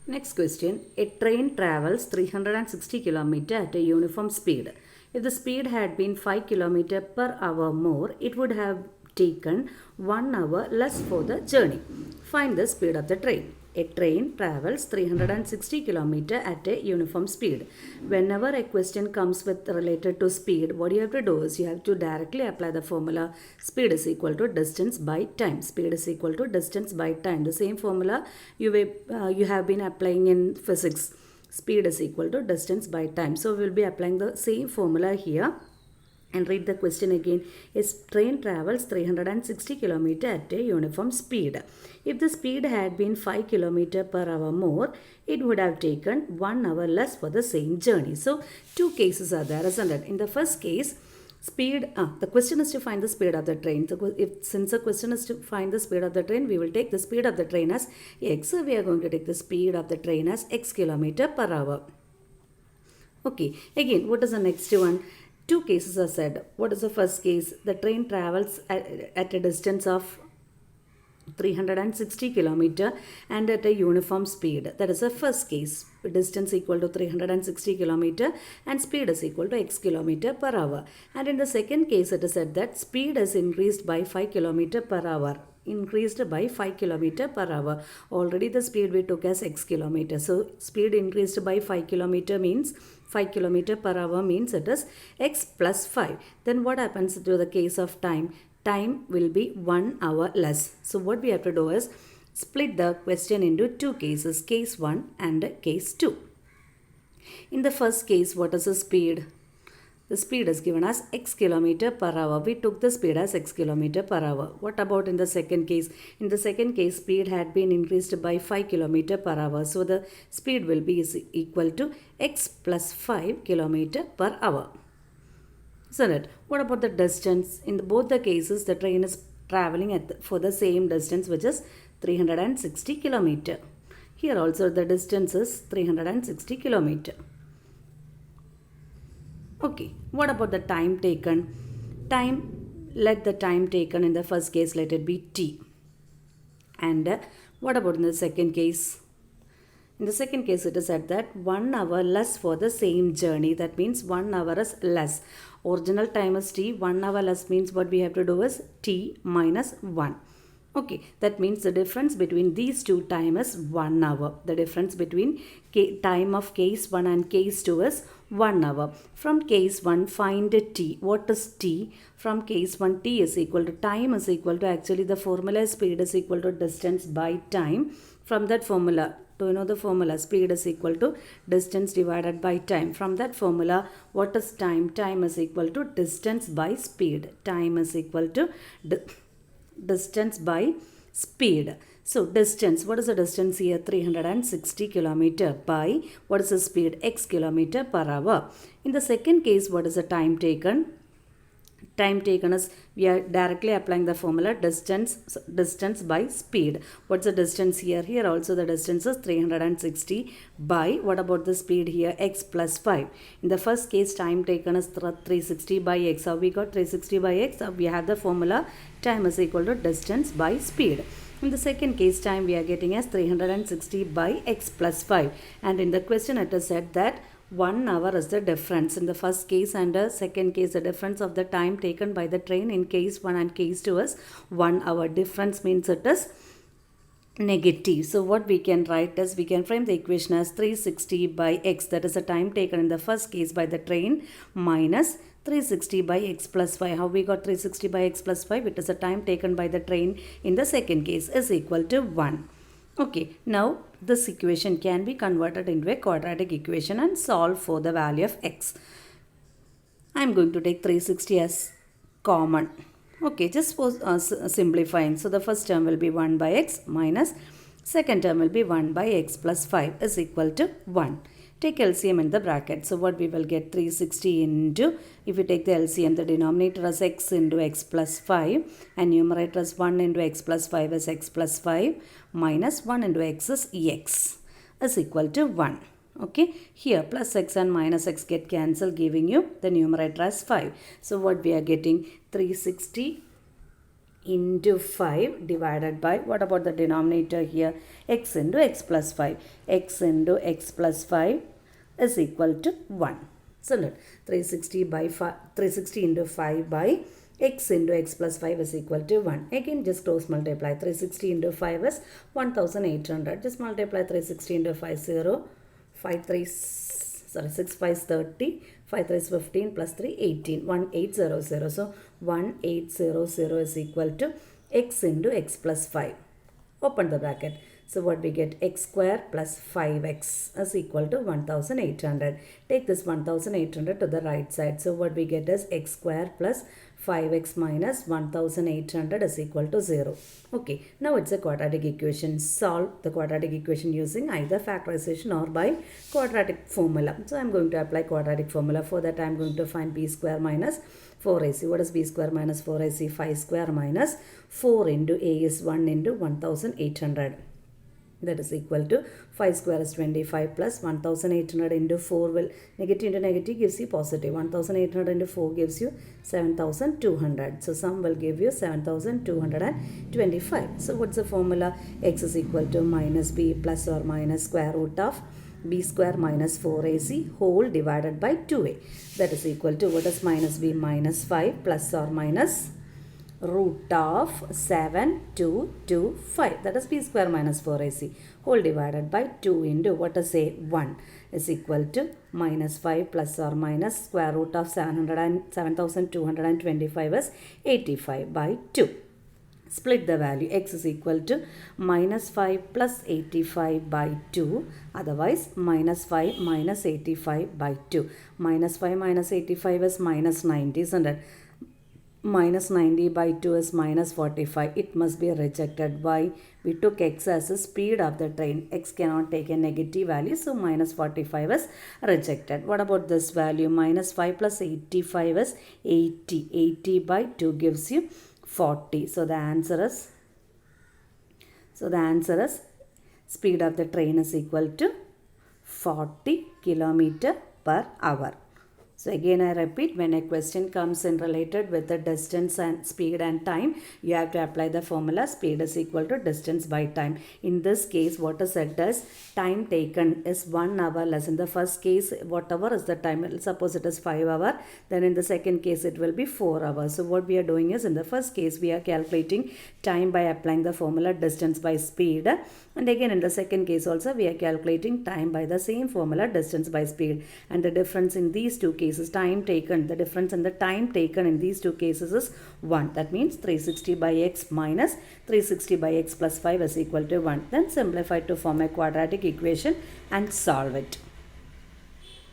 Next question. A train travels 360 km at a uniform speed. If the speed had been 5 km per hour more, it would have taken 1 hour less for the journey. Find the speed of the train. A train travels 360 km at a uniform speed. Whenever a question comes with related to speed, what you have to do is you have to directly apply the formula speed is equal to distance by time. Speed is equal to distance by time. The same formula you have been applying in physics. Speed is equal to distance by time. So we will be applying the same formula here. And read the question again. A train travels 360 km at a uniform speed. If the speed had been 5 km per hour more, it would have taken 1 hour less for the same journey. So, two cases are there, isn't it? In the first case, the question is to find the speed of the train. So, since the question is to find the speed of the train, we will take the speed of the train as x. So, we are going to take the speed of the train as x km per hour. Okay, again, what is the next one? Two cases are said. What is the first case? The train travels at a distance of 360 km and at a uniform speed. That is the first case. Distance equal to 360 km and speed is equal to x km per hour. And in the second case, it is said that speed is increased by 5 km per hour. Increased by 5 km per hour. Already the speed we took as x km. So speed increased by 5 km means 5 km per hour means it is x plus 5. Then what happens to the case of time? Time will be 1 hour less. So what we have to do is split the question into two cases, case 1 and case 2. In the first case, what is the speed? The speed is given as x km per hour. We took the speed as x km per hour. What about in the second case? In the second case, speed had been increased by 5 km per hour. So the speed will be equal to x plus 5 km per hour. Isn't it? What about the distance? In both the cases, the train is traveling for the same distance, which is 360 km. Here also the distance is 360 km. Okay, what about the time taken? Let the time taken in the first case, let it be t. And what about in the second case? In the second case, it is said that 1 hour less for the same journey. That means 1 hour is less. Original time is t. 1 hour less means what we have to do is t minus 1. Okay, that means the difference between these two time is 1 hour. The difference between time of case 1 and case 2 is 1 hour. From case 1, find t. What is t? From case 1, t is equal to time is equal to, actually the formula is speed is equal to distance by time. From that formula, do you know the formula? Speed is equal to distance divided by time. From that formula, what is time? Time is equal to distance by speed. Time is equal to distance by speed. So distance, what is the distance here? 360 km by, what is the speed? X km per hour. In the second case, what is the time taken? Time taken is, we are directly applying the formula distance by speed. What's the distance here? Here also the distance is 360 by, what about the speed here? X plus 5. In the first case, time taken is 360 by x. How we got 360 by x? We have the formula time is equal to distance by speed. In the second case, time we are getting as 360 by x plus 5. And in the question it is said that 1 hour is the difference. In the first case and the second case, the difference of the time taken by the train in case 1 and case 2 is 1 hour. Difference means it is negative. So what we can write is, we can frame the equation as 360 by x, that is the time taken in the first case by the train, minus 360 by x plus 5. How we got 360 by x plus 5? It is the time taken by the train in the second case is equal to 1. Okay, now this equation can be converted into a quadratic equation and solve for the value of x. I am going to take 360 as common. Okay, just for simplifying. So the first term will be 1 by x minus second term will be 1 by x plus 5 is equal to 1. Take LCM in the bracket. So what we will get? 360 into, if you take the LCM, the denominator as x into x plus 5 and numerator as 1 into x plus 5 is x plus 5 minus 1 into x is is equal to 1. Okay, here plus x and minus x get cancelled, giving you the numerator as 5. So what we are getting? 360 into 5 divided by, what about the denominator here? X into x plus 5. X into x plus 5 is equal to 1. So look, 360 into 5 by x into x plus 5 is equal to 1. Again, just cross multiply. 360 into 5 is 1800. Just multiply 360 into 5, 0. 6 5 is 30. 5 3 is 15 plus 3, 18. 1800. So 1800 is equal to x into x plus 5. Open the bracket. So what we get? X square plus 5x is equal to 1800. Take this 1800 to the right side. So what we get is x square plus 5x minus 1800 is equal to 0. Okay, now it's a quadratic equation. Solve the quadratic equation using either factorization or by quadratic formula. So I'm going to apply quadratic formula. For that I'm going to find b square minus 4ac. What is b square minus 4ac? 5 square minus 4 into a is 1 into 1800. That is equal to 5 square is 25 plus 1800 into 4 will negative into negative gives you positive. 1800 into 4 gives you 7200. So sum will give you 7225. So what's the formula? X is equal to minus b plus or minus square root of b square minus 4ac whole divided by 2a. That is equal to, what is minus b? Minus 5 plus or minus root of 7225. That is b square minus 4ac whole divided by 2 into, what is a 1 is equal to minus 5 plus or minus square root of 7225 is 85 by 2. Split the value. X is equal to minus 5 plus 85 by 2. Otherwise, minus 5 minus 85 by 2. Minus 5 minus 85 is minus 90, isn't it? Minus 90 by 2 is minus 45. It must be rejected. Why? We took x as the speed of the train. X cannot take a negative value. So minus 45 is rejected. What about this value? Minus 5 plus 85 is 80. 80 by 2 gives you 40. So the answer is speed of the train is equal to 40 kilometer per hour. So again I repeat, when a question comes in related with the distance and speed and time, you have to apply the formula speed is equal to distance by time. In this case, what is said is time taken is 1 hour less. In the first case, whatever is the time, suppose it is 5 hours, then in the second case it will be 4 hours. So what we are doing is, in the first case we are calculating time by applying the formula distance by speed, and again in the second case also we are calculating time by the same formula distance by speed. And the difference in these two cases, time taken, the difference in the time taken in these two cases is 1. That means 360 by x minus 360 by x plus 5 is equal to 1. Then simplify to form a quadratic equation and solve it.